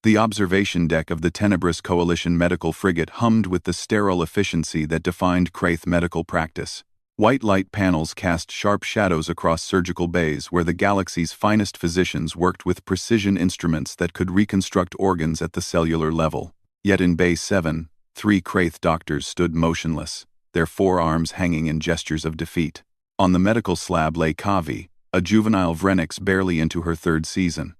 The observation deck of the tenebrous Coalition medical frigate hummed with the sterile efficiency that defined Kraith medical practice. White light panels cast sharp shadows across surgical bays where the galaxy's finest physicians worked with precision instruments that could reconstruct organs at the cellular level. Yet in Bay 7, 3 Kraith doctors stood motionless, their forearms hanging in gestures of defeat. On the medical slab lay Kavi, a juvenile Vrenix barely into her 3rd season.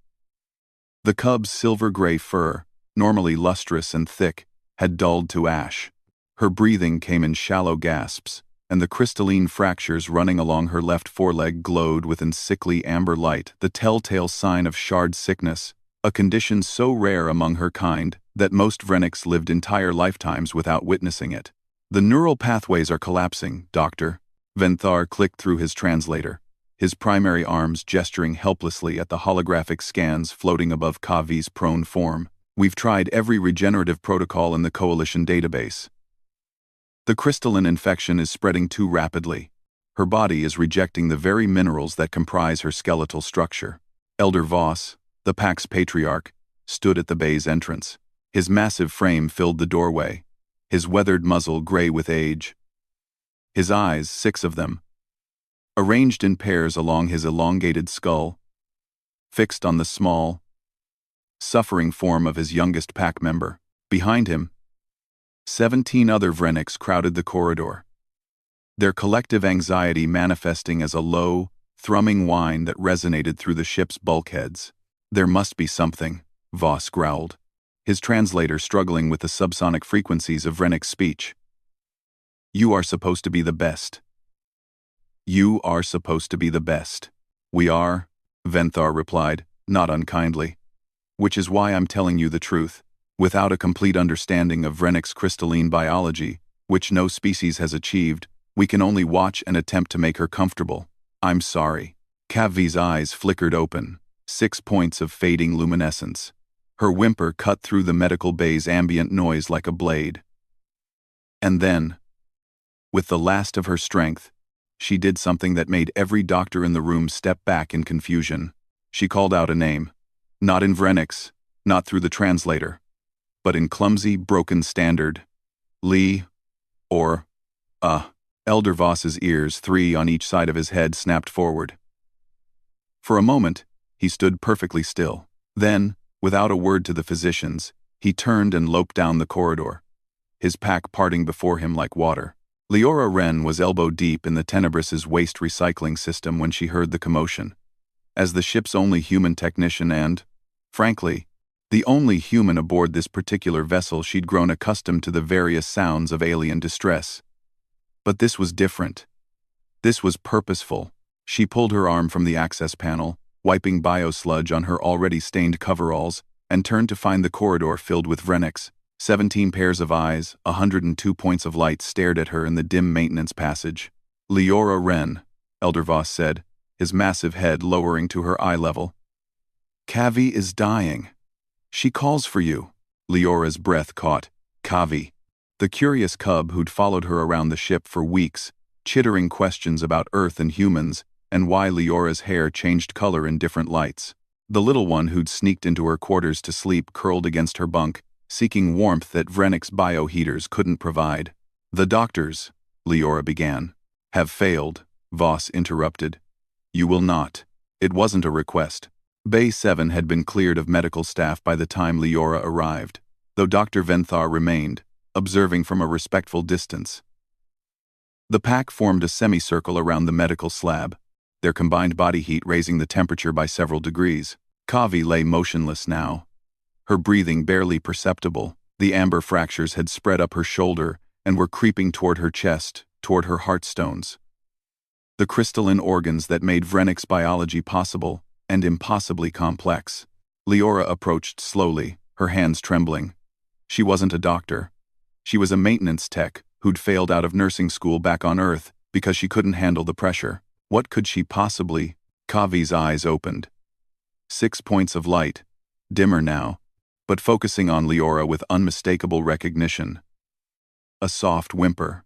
The cub's silver-gray fur, normally lustrous and thick, had dulled to ash. Her breathing came in shallow gasps, and the crystalline fractures running along her left foreleg glowed with an sickly amber light, the telltale sign of shard sickness, a condition so rare among her kind that most Vrenix lived entire lifetimes without witnessing it. "The neural pathways are collapsing, Doctor." Venthar clicked through his translator, his primary arms gesturing helplessly at the holographic scans floating above Kavi's prone form. "We've tried every regenerative protocol in the Coalition database. The crystalline infection is spreading too rapidly. Her body is rejecting the very minerals that comprise her skeletal structure." Elder Voss, the pack's patriarch, stood at the bay's entrance. His massive frame filled the doorway, his weathered muzzle gray with age. His eyes, 6 of them, arranged in pairs along his elongated skull, fixed on the small, suffering form of his youngest pack member. Behind him, 17 other Vrenix crowded the corridor, their collective anxiety manifesting as a low, thrumming whine that resonated through the ship's bulkheads. "There must be something," Voss growled, his translator struggling with the subsonic frequencies of Vrenix speech. "You are supposed to be the best. You are supposed to be the best." "We are," Venthar replied, not unkindly. "Which is why I'm telling you the truth. Without a complete understanding of Vrenix crystalline biology, which no species has achieved, we can only watch and attempt to make her comfortable. I'm sorry." Kavi's eyes flickered open, 6 points of fading luminescence. Her whimper cut through the medical bay's ambient noise like a blade. And then, with the last of her strength, she did something that made every doctor in the room step back in confusion. She called out a name. Not in Vrenix, not through the translator, but in clumsy, broken standard. "Lee," or, Elder Voss's ears, 3 on each side of his head, snapped forward. For a moment, he stood perfectly still. Then, without a word to the physicians, he turned and loped down the corridor, his pack parting before him like water. Leora Wren was elbow-deep in the Tenebrous' waste recycling system when she heard the commotion. As the ship's only human technician and, frankly, the only human aboard this particular vessel, she'd grown accustomed to the various sounds of alien distress. But this was different. This was purposeful. She pulled her arm from the access panel, wiping bio-sludge on her already stained coveralls, and turned to find the corridor filled with Vrenix. 17 pairs of eyes, 102 points of light stared at her in the dim maintenance passage. "Leora Wren," Elder Voss said, his massive head lowering to her eye level. "Kavi is dying. She calls for you." Leora's breath caught. Kavi, the curious cub who'd followed her around the ship for weeks, chittering questions about Earth and humans, and why Leora's hair changed color in different lights. The little one who'd sneaked into her quarters to sleep curled against her bunk, seeking warmth that Vrenix bioheaters couldn't provide. "The doctors," Leora began. "Have failed," Voss interrupted. "You will not." It wasn't a request. Bay 7 had been cleared of medical staff by the time Leora arrived, though Dr. Venthar remained, observing from a respectful distance. The pack formed a semicircle around the medical slab, their combined body heat raising the temperature by several degrees. Kavi lay motionless now, her breathing barely perceptible. The amber fractures had spread up her shoulder and were creeping toward her chest, toward her heartstones. The crystalline organs that made Vrenix biology possible and impossibly complex. Leora approached slowly, her hands trembling. She wasn't a doctor. She was a maintenance tech who'd failed out of nursing school back on Earth because she couldn't handle the pressure. What could she possibly? Kavi's eyes opened. 6 points of light, dimmer now, but focusing on Leora with unmistakable recognition. A soft whimper.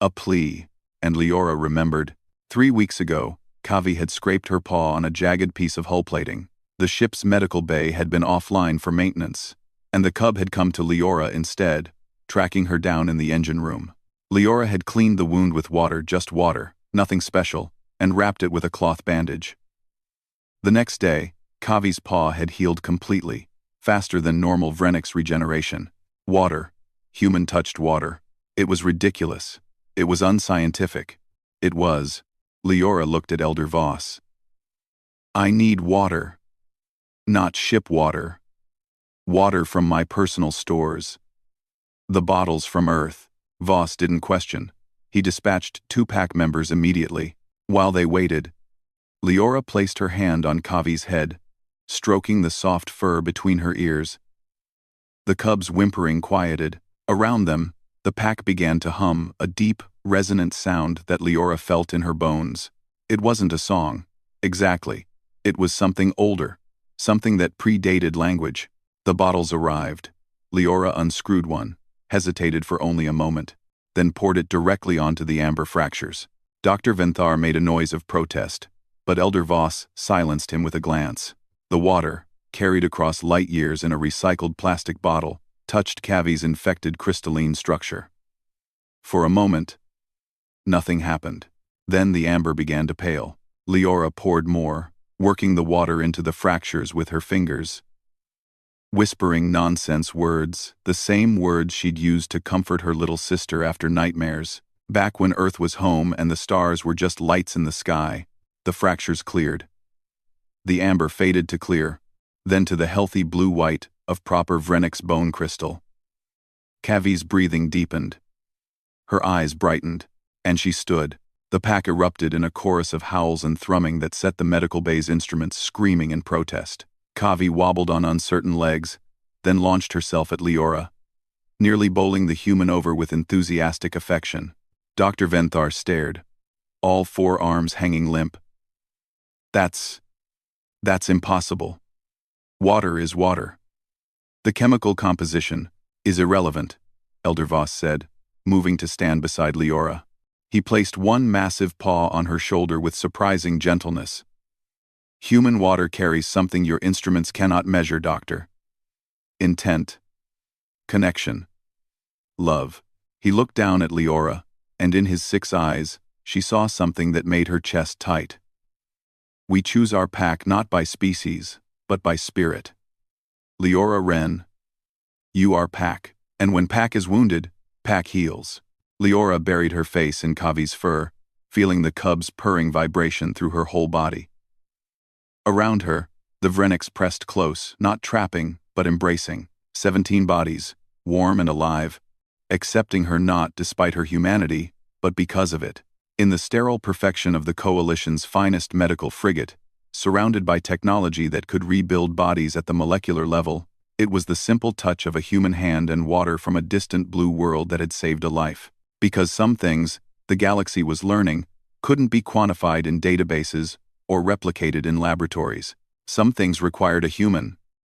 A plea, and Leora remembered. 3 weeks ago, Kavi had scraped her paw on a jagged piece of hull plating. The ship's medical bay had been offline for maintenance, and the cub had come to Leora instead, tracking her down in the engine room. Leora had cleaned the wound with water, just water, nothing special, and wrapped it with a cloth bandage. The next day, Kavi's paw had healed completely, faster than normal Vrenix regeneration. Water. Human-touched water. It was ridiculous. It was unscientific. It was. Leora looked at Elder Voss. I need water. Not ship water. Water from my personal stores. The bottles from Earth. Voss didn't question. He dispatched 2 pack members immediately. While they waited, Leora placed her hand on Kavi's head, stroking the soft fur between her ears. The cub's whimpering quieted. Around them, the pack began to hum, a deep, resonant sound that Leora felt in her bones. It wasn't a song. Exactly. It was something older, something that predated language. The bottles arrived. Leora unscrewed one, hesitated for only a moment, then poured it directly onto the amber fractures. Dr. Venthar made a noise of protest, but Elder Voss silenced him with a glance. The water, carried across light years in a recycled plastic bottle, touched Kavi's infected crystalline structure. For a moment, nothing happened. Then the amber began to pale. Leora poured more, working the water into the fractures with her fingers, whispering nonsense words, the same words she'd used to comfort her little sister after nightmares. Back when Earth was home and the stars were just lights in the sky, the fractures cleared. The amber faded to clear, then to the healthy blue-white of proper Vrenix bone crystal. Kavi's breathing deepened. Her eyes brightened, and she stood. The pack erupted in a chorus of howls and thrumming that set the medical bay's instruments screaming in protest. Kavi wobbled on uncertain legs, then launched herself at Leora, nearly bowling the human over with enthusiastic affection. Dr. Venthar stared, all 4 arms hanging limp. That's impossible. Water is water. The chemical composition is irrelevant, Elder Voss said, moving to stand beside Leora. He placed one massive paw on her shoulder with surprising gentleness. Human water carries something your instruments cannot measure, Doctor. Intent. Connection. Love. He looked down at Leora, and in his 6 eyes, she saw something that made her chest tight. We choose our pack not by species, but by spirit. Leora Wren. You are pack, and when pack is wounded, pack heals. Leora buried her face in Kavi's fur, feeling the cub's purring vibration through her whole body. Around her, the Vrenix pressed close, not trapping, but embracing. 17 bodies, warm and alive, accepting her not despite her humanity, but because of it. In the sterile perfection of the Coalition's finest medical frigate, surrounded by technology that could rebuild bodies at the molecular level, it was the simple touch of a human hand and water from a distant blue world that had saved a life. Because some things, the galaxy was learning, couldn't be quantified in databases or replicated in laboratories. Some things required a human,